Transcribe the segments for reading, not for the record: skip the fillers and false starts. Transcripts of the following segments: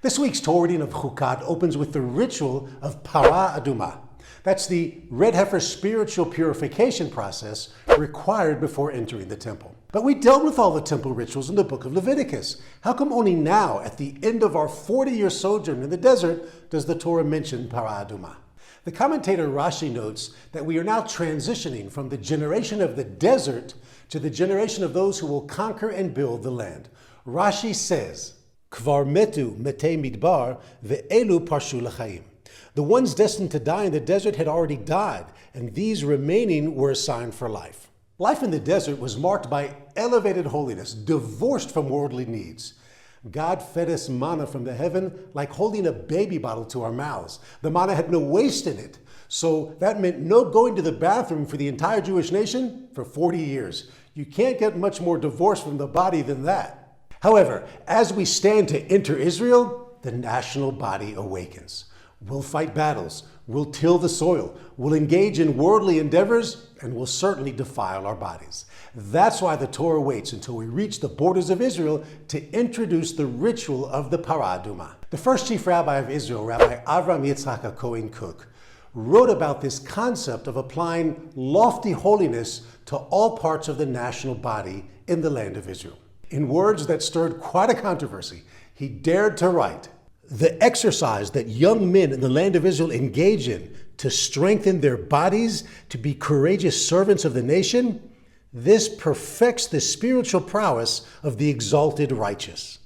This week's Torah reading of Hukat opens with the ritual of Parah Adumah. That's the Red Heifer spiritual purification process required before entering the temple. But we dealt with all the temple rituals in the book of Leviticus. How come only now, at the end of our 40-year sojourn in the desert, does the Torah mention Parah Adumah? The commentator Rashi notes that we are now transitioning from the generation of the desert to the generation of those who will conquer and build the land. Rashi says, Kvar metu metei midbar ve'elu parshu l'chaim. The ones destined to die in the desert had already died, and these remaining were assigned for life. Life in the desert was marked by elevated holiness, divorced from worldly needs. God fed us manna from the heaven like holding a baby bottle to our mouths. The manna had no waste in it, so that meant no going to the bathroom for the entire Jewish nation for 40 years. You can't get much more divorced from the body than that. However, as we stand to enter Israel, the national body awakens. We'll fight battles, we'll till the soil, we'll engage in worldly endeavors, and we'll certainly defile our bodies. That's why the Torah waits until we reach the borders of Israel to introduce the ritual of the Parah Adumah. The first chief rabbi of Israel, Rabbi Avram Yitzchak Cohen Cook, wrote about this concept of applying lofty holiness to all parts of the national body in the land of Israel. In words that stirred quite a controversy, he dared to write, "The exercise that young men in the land of Israel engage in to strengthen their bodies, to be courageous servants of the nation, this perfects the spiritual prowess of the exalted righteous."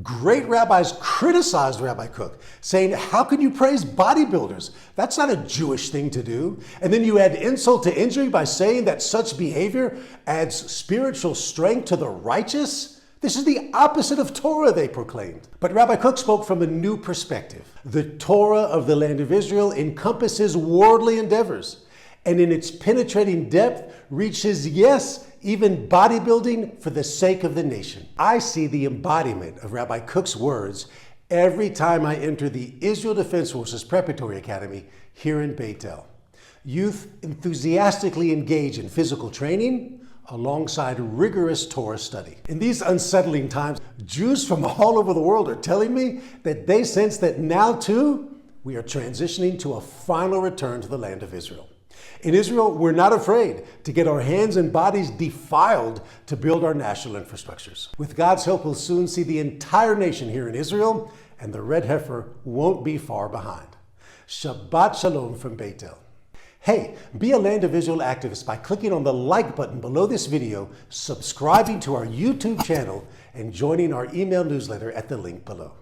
Great rabbis criticized Rabbi Cook, saying, how can you praise bodybuilders? That's not a Jewish thing to do. And then you add insult to injury by saying that such behavior adds spiritual strength to the righteous? This is the opposite of Torah, they proclaimed. But Rabbi Cook spoke from a new perspective. The Torah of the land of Israel encompasses worldly endeavors, and in its penetrating depth reaches, yes, even bodybuilding for the sake of the nation. I see the embodiment of Rabbi Cook's words every time I enter the Israel Defense Forces Preparatory Academy here in Beit El. Youth enthusiastically engage in physical training alongside rigorous Torah study. In these unsettling times, Jews from all over the world are telling me that they sense that now too, we are transitioning to a final return to the land of Israel. In Israel, we're not afraid to get our hands and bodies defiled to build our national infrastructures. With God's help, we'll soon see the entire nation here in Israel, and the Red Heifer won't be far behind. Shabbat Shalom from Beit El. Hey, be a Land of Israel activist by clicking on the like button below this video, subscribing to our YouTube channel, and joining our email newsletter at the link below.